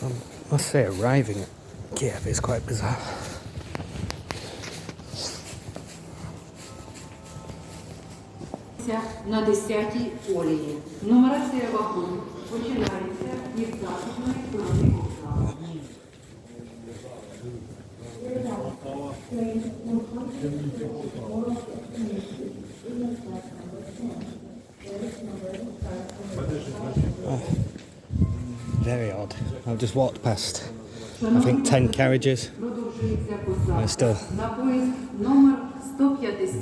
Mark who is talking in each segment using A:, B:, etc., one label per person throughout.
A: I must say, arriving at Kyiv is quite bizarre.
B: На 10-й колії. Нумерація вагонів починається із західної сторони окна.
A: Very odd. I've just walked past, I think, 10 carriages. I'm still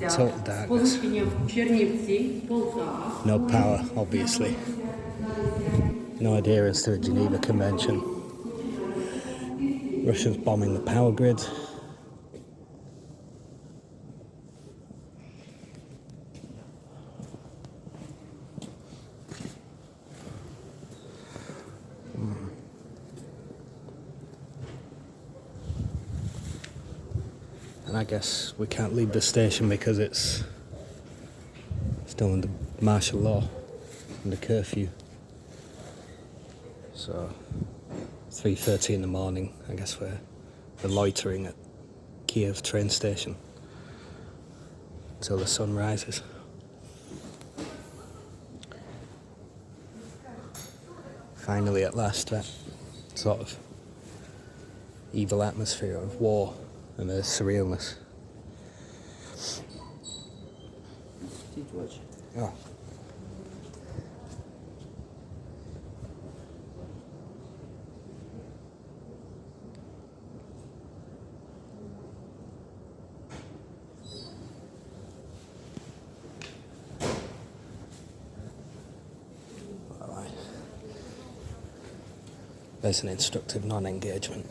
A: total darkness. No power, obviously. No adherence to the Geneva Convention. Russians bombing the power grid. And I guess we can't leave the station because it's still under martial law, under curfew. So 3:30 in the morning, I guess we're loitering at Kyiv train station until the sun rises. Finally, at last, that sort of evil atmosphere of war and the surrealness. Oh. There's an instructive non-engagement.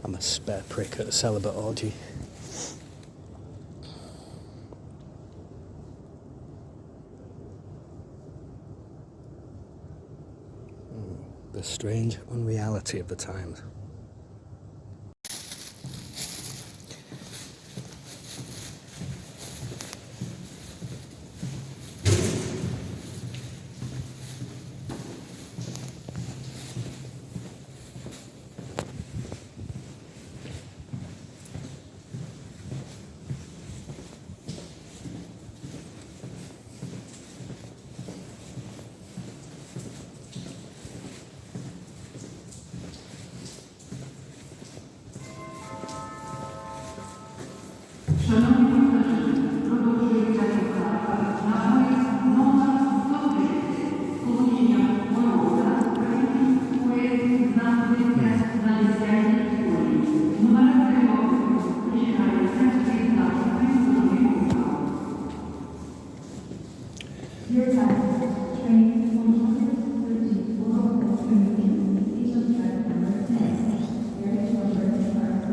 A: I'm a spare prick at a celibate orgy. The strange unreality of the times.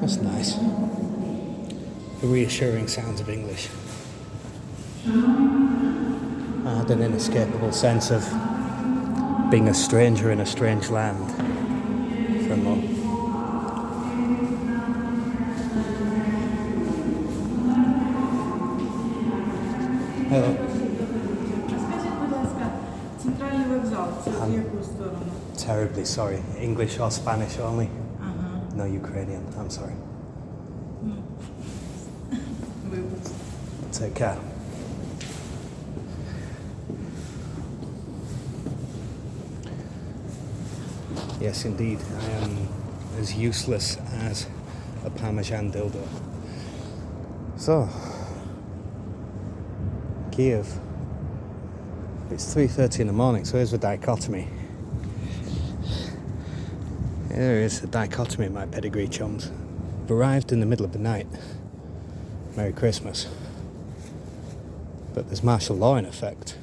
A: That's nice. The reassuring sounds of English. I had an inescapable sense of being a stranger in a strange land for a moment. Hello. I'm terribly sorry. English or Spanish only? No Ukrainian. I'm sorry. Take care. Yes, indeed. I am as useless as a Parmesan dildo. So, Kyiv. It's 3:30 in the morning, so here's the dichotomy. There is a dichotomy in my pedigree, chums. I've arrived in the middle of the night. Merry Christmas. But there's martial law in effect.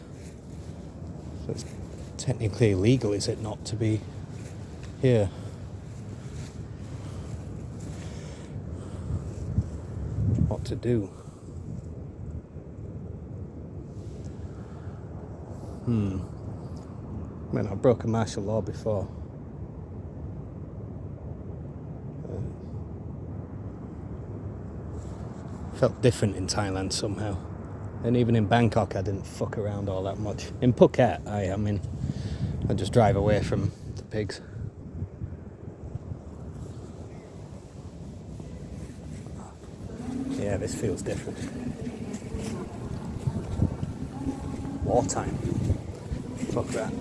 A: So it's technically illegal, is it not, to be here? What to do? I mean, I've broken martial law before. Felt different in Thailand somehow. And even in Bangkok I didn't fuck around all that much. In Phuket I mean, I just drive away from the pigs. Yeah, this feels different. Wartime. Fuck that.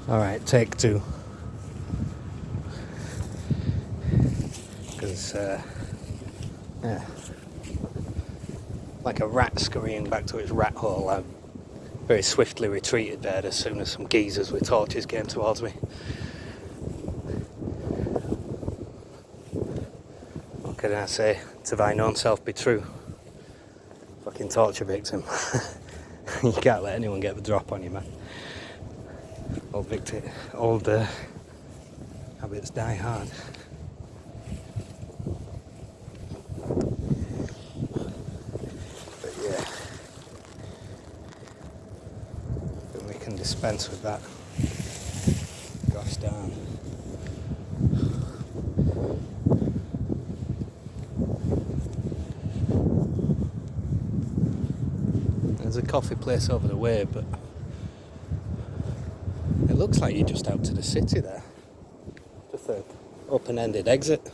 A: Alright, take two. Because, yeah. Like a rat scurrying back to its rat hole, I very swiftly retreated there as soon as some geezers with torches came towards me. What can I say? To thine own self be true. Fucking torture victim. You can't let anyone get the drop on you, man. Old habits die hard. But yeah, but we can dispense with that. Gosh darn. There's a coffee place over the way, but it looks like you're just out to the city there. Just an open-ended exit.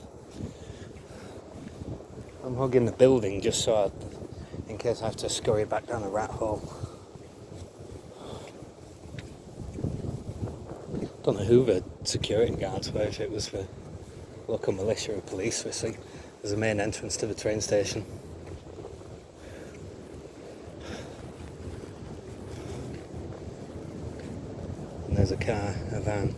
A: I'm hugging the building just so in case I have to scurry back down a rat hole. Don't know who the security guards were, if it was for local militia or police. There's a main entrance to the train station. And there's a car, a van.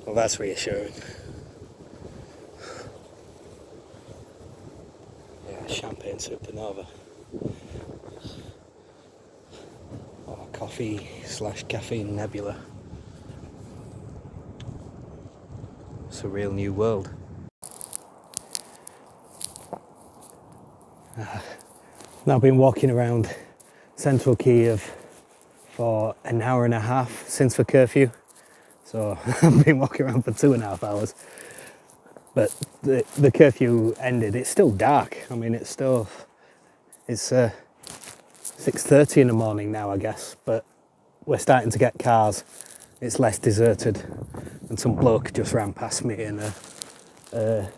A: Well, that's reassuring. Yeah, champagne supernova. Or coffee/caffeine nebula. It's a real new world. Now I've been walking around central Kyiv for an hour and a half since the curfew. So I've been walking around for 2.5 hours. But the curfew ended. It's still dark. I mean, it's 6:30 in the morning now, I guess. But we're starting to get cars. It's less deserted. And some bloke just ran past me and a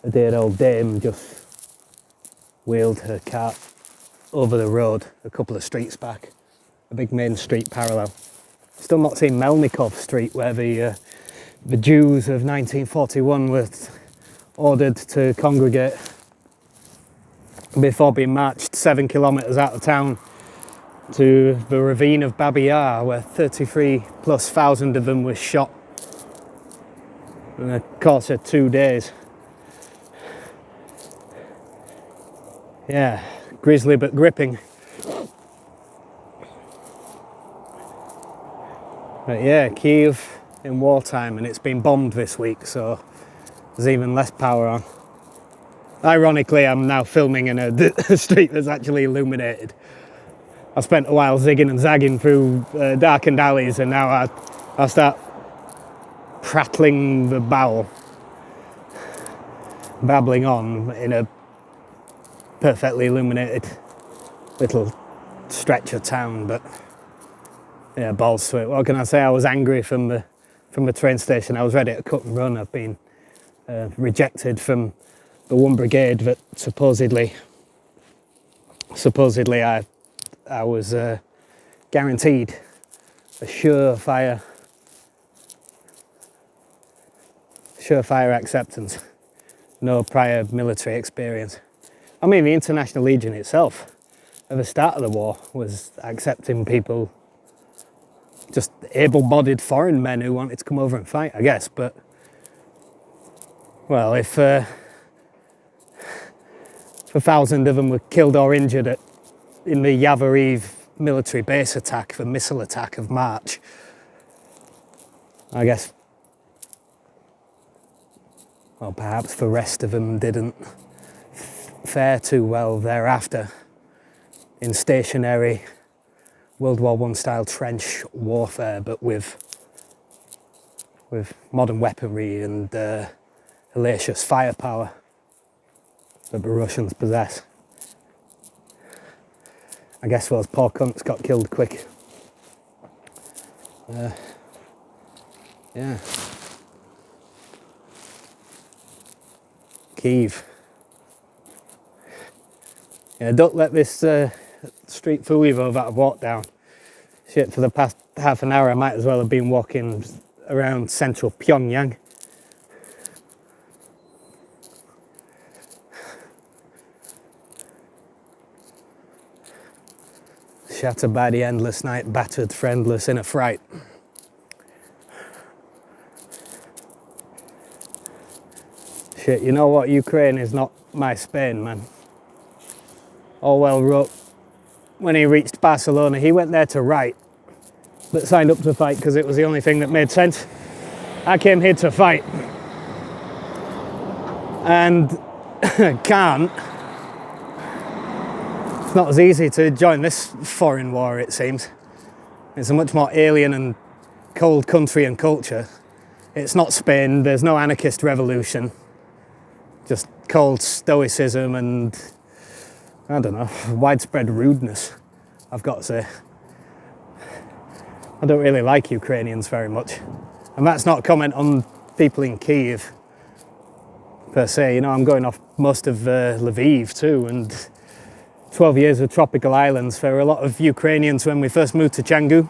A: dear old dame just wheeled her cart over the road a couple of streets back. A big main street parallel. Still not seen Melnikov Street, where the Jews of 1941 were ordered to congregate before being marched 7 kilometres out of town to the ravine of Babi Yar, where 33,000+ of them were shot in the course of 2 days. Yeah, grisly but gripping. But yeah, Kyiv in wartime, and it's been bombed this week, so there's even less power on. Ironically, I'm now filming in a street that's actually illuminated. I spent a while zigging and zagging through darkened alleys, and now I start prattling the bowel, babbling on in a perfectly illuminated little stretch of town. But yeah, balls to it. What can I say? I was angry from the train station. I was ready to cut and run. I've been rejected from the one brigade that supposedly I was guaranteed a surefire acceptance, no prior military experience. I mean, the International Legion itself, at the start of the war, was accepting people, just able-bodied foreign men who wanted to come over and fight, I guess. But, well, if 1,000 of them were killed or injured in the Lviv military base attack, the missile attack of March, I guess, well, perhaps the rest of them didn't fare too well thereafter. in stationary World War I style trench warfare, but with modern weaponry and hellacious firepower that the Russians possess. I guess those poor cunts got killed quick. Yeah. Kyiv. Yeah, don't let this street fool you though that I've walked down. Shit, for the past half an hour I might as well have been walking around central Pyongyang. Shattered by the endless night, battered, friendless in a fright. Shit, you know what? Ukraine is not my Spain, man. Orwell wrote when he reached Barcelona, he went there to write, but signed up to fight because it was the only thing that made sense. I came here to fight. And can't. It's not as easy to join this foreign war, it seems. It's a much more alien and cold country and culture. It's not Spain, there's no anarchist revolution. Just cold stoicism and, I don't know, widespread rudeness, I've got to say. I don't really like Ukrainians very much. And that's not a comment on people in Kyiv, per se. You know, I'm going off most of Lviv too, and 12 years of tropical islands. There were a lot of Ukrainians when we first moved to Canggu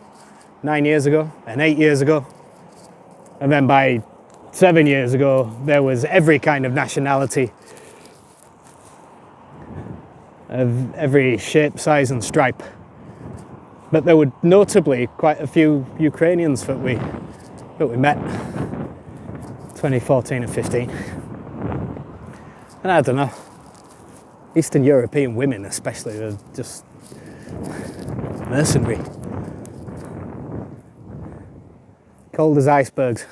A: 9 years ago and 8 years ago. And then by 7 years ago, there was every kind of nationality of every shape, size and stripe. But there were notably quite a few Ukrainians that we met 2014 and 15. And I don't know, Eastern European women especially are just mercenary. Cold as icebergs.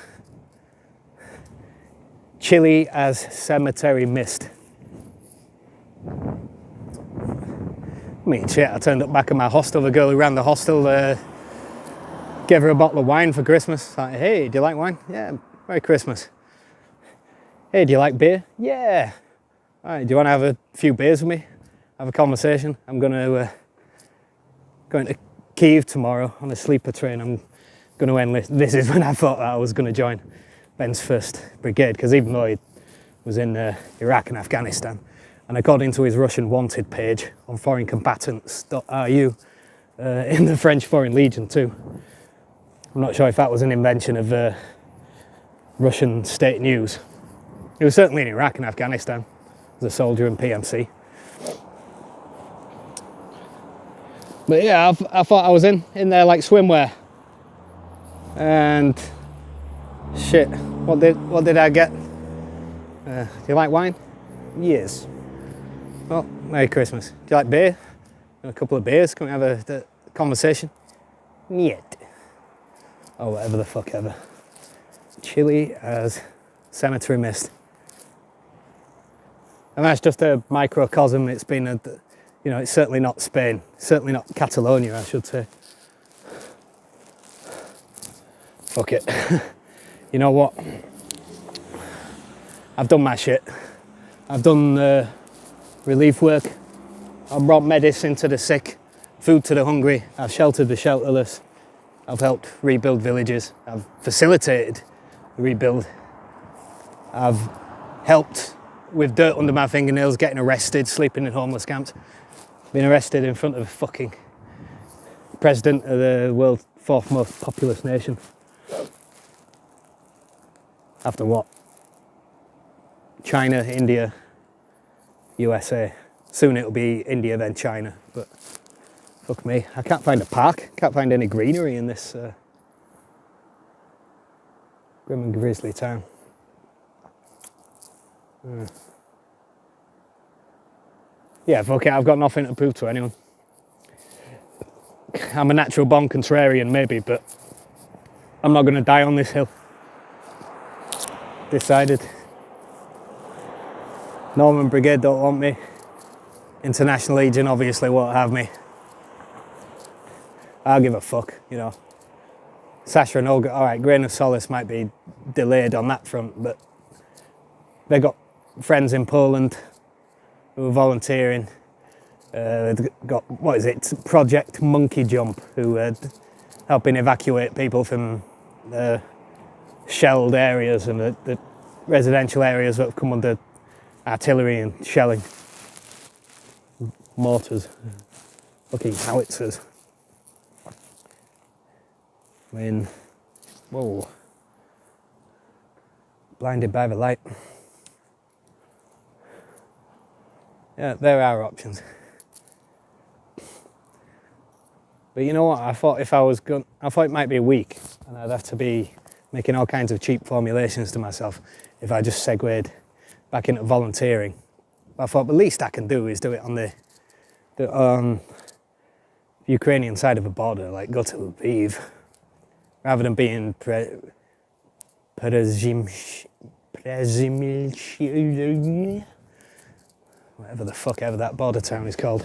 A: Chilly as cemetery mist. I mean, shit, I turned up back at my hostel. The girl who ran the hostel gave her a bottle of wine for Christmas. Like, hey, do you like wine? Yeah, Merry Christmas. Hey, do you like beer? Yeah. All right, do you want to have a few beers with me? Have a conversation? I'm going to Kyiv tomorrow on a sleeper train. I'm going to enlist. This is when I thought that I was going to join Ben's 1st Brigade, because even though he was in Iraq and Afghanistan, and according to his Russian wanted page on foreignCombatants.ru, in the French Foreign Legion too. I'm not sure if that was an invention of Russian state news. He was certainly in Iraq and Afghanistan as a soldier in PMC. But yeah, I thought I was in there like swimwear. And shit, what did I get? Do you like wine? Yes. Well, Merry Christmas. Do you like beer? A couple of beers? Can we have a conversation? Niet. Or whatever the fuck ever. Chilly as cemetery mist. And that's just a microcosm. It's been it's certainly not Spain. Certainly not Catalonia, I should say. Fuck it. You know what? I've done my shit. I've done relief work. I've brought medicine to the sick, food to the hungry. I've sheltered the shelterless. I've helped rebuild villages. I've facilitated the rebuild. I've helped with dirt under my fingernails, getting arrested, sleeping in homeless camps. Been arrested in front of a fucking president of the world's 4th most populous nation. After what? China, India, USA. Soon it'll be India, then China. But fuck me, I can't find a park. Can't find any greenery in this grim and grisly town. Yeah, fuck it, I've got nothing to prove to anyone. I'm a natural born contrarian maybe, but I'm not going to die on this hill. Decided. Norman Brigade don't want me. International Legion obviously won't have me. I'll give a fuck, you know. Sasha and Olga, all right, grain of solace might be delayed on that front, but they got friends in Poland who are volunteering. They've got, what is it, Project Monkey Jump, who are helping evacuate people from the shelled areas and the residential areas that have come under artillery and shelling. Mortars, fucking howitzers. I mean, whoa. Blinded by the light. Yeah, there are options. But you know what, I thought it might be a week and I'd have to be making all kinds of cheap formulations to myself if I just segued back into volunteering. But I thought the least I can do is do it on the Ukrainian side of the border, like go to Lviv, rather than being whatever the fuck ever that border town is called.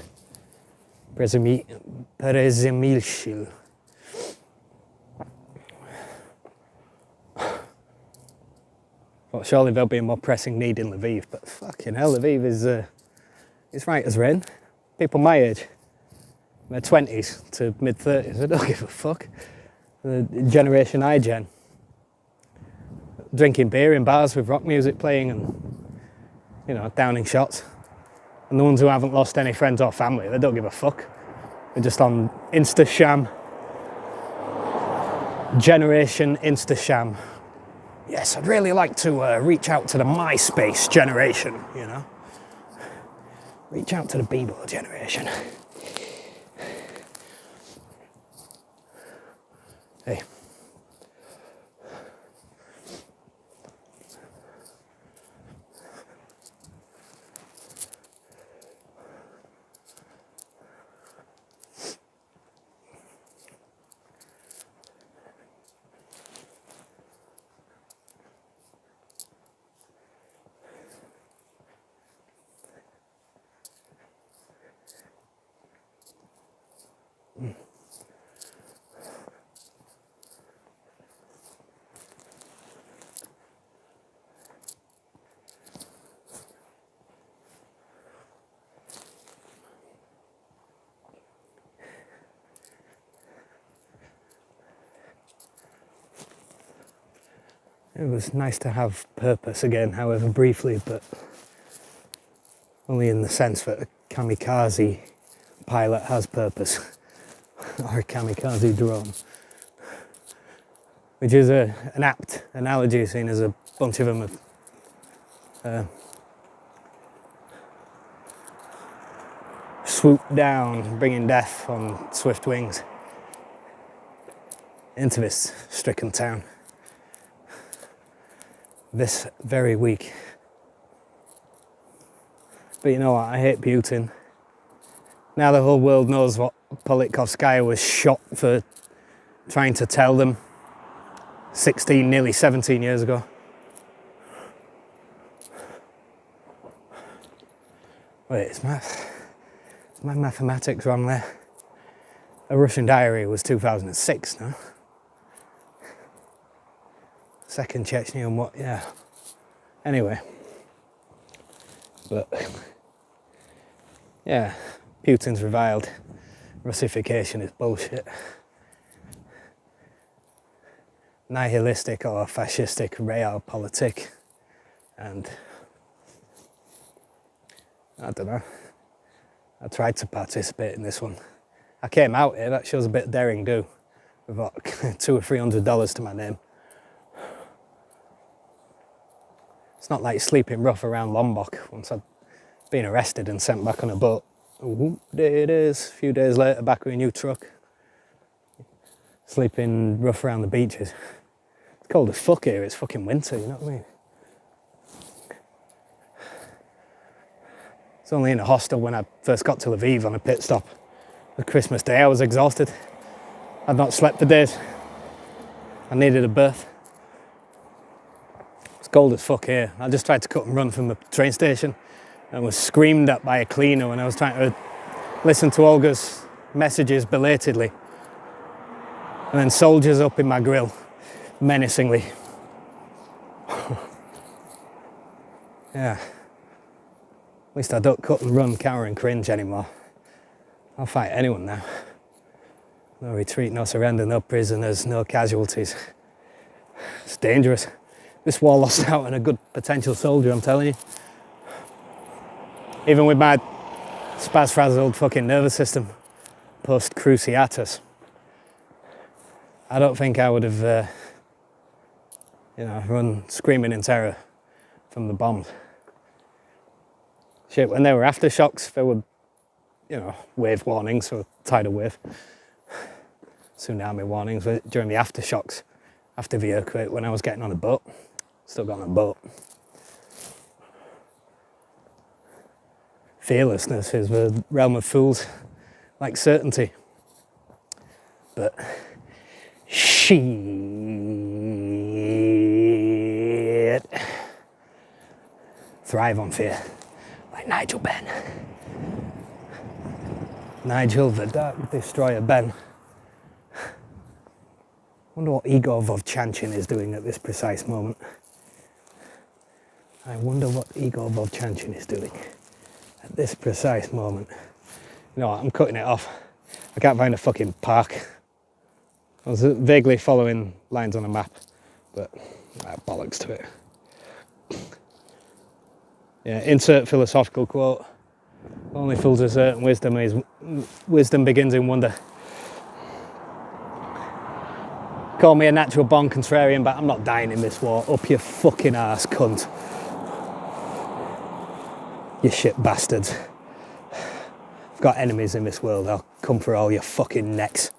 A: Przemyśl. Well, surely there'll be a more pressing need in Lviv, but fucking hell, Lviv is it's right as rain. People my age, their 20s to mid-30s, they don't give a fuck. The generation I-gen. Drinking beer in bars with rock music playing and, you know, downing shots. And the ones who haven't lost any friends or family, they don't give a fuck. They're just on Insta-sham. Generation Insta-sham. Yes, I'd really like to reach out to the MySpace generation, you know. Reach out to the Bebo generation. Hey. It was nice to have purpose again, however briefly, but only in the sense that a kamikaze pilot has purpose, or a kamikaze drone, which is an apt analogy, seeing as a bunch of them have swooped down, bringing death on swift wings into this stricken town this very week. But you know what, I hate Putin. Now the whole world knows what Politkovskaya was shot for trying to tell them 16, nearly 17 years ago. Wait, is my mathematics wrong there? A Russian diary was 2006, no? Second Chechnya and what, yeah. Anyway. But, yeah, Putin's reviled. Russification is bullshit. Nihilistic or fascistic realpolitik. And, I don't know. I tried to participate in this one. I came out here, that shows a bit of daring do. With what, $200 or $300 to my name. It's not like sleeping rough around Lombok once I'd been arrested and sent back on a boat. Ooh, there it is. A few days later, back with a new truck. Sleeping rough around the beaches. It's cold as fuck here, it's fucking winter, you know what I mean? It's only in a hostel when I first got to Lviv on a pit stop. On Christmas Day, I was exhausted. I'd not slept for days. I needed a berth. Cold as fuck here. I just tried to cut and run from the train station and was screamed at by a cleaner when I was trying to listen to Olga's messages belatedly And then soldiers up in my grill, menacingly. Yeah. At least I don't cut and run, cower and cringe anymore. I'll fight anyone now. No retreat, no surrender, no prisoners, no casualties. It's dangerous. This war lost out on a good potential soldier, I'm telling you. Even with my spaz-frazzled fucking nervous system post-cruciatus, I don't think I would have, run screaming in terror from the bombs. Shit, when there were aftershocks, there were, wave warnings for tidal wave, tsunami warnings during the aftershocks after the earthquake when I was getting on a boat. Still got on a boat. Fearlessness is the realm of fools, like certainty. But shit. Thrive on fear, like Nigel Benn. Nigel the Dark Destroyer Benn. Wonder what Igor Vovchanchin is doing at this precise moment. I wonder what Igor Vovchanchin is doing at this precise moment. You know what, I'm cutting it off. I can't find a fucking park. I was vaguely following lines on a map, but bollocks to it. Yeah, insert philosophical quote. Only fools assert wisdom begins in wonder. Call me a natural born contrarian, but I'm not dying in this war. Up your fucking arse, cunt. You shit bastards. I've got enemies in this world. I'll come for all your fucking necks.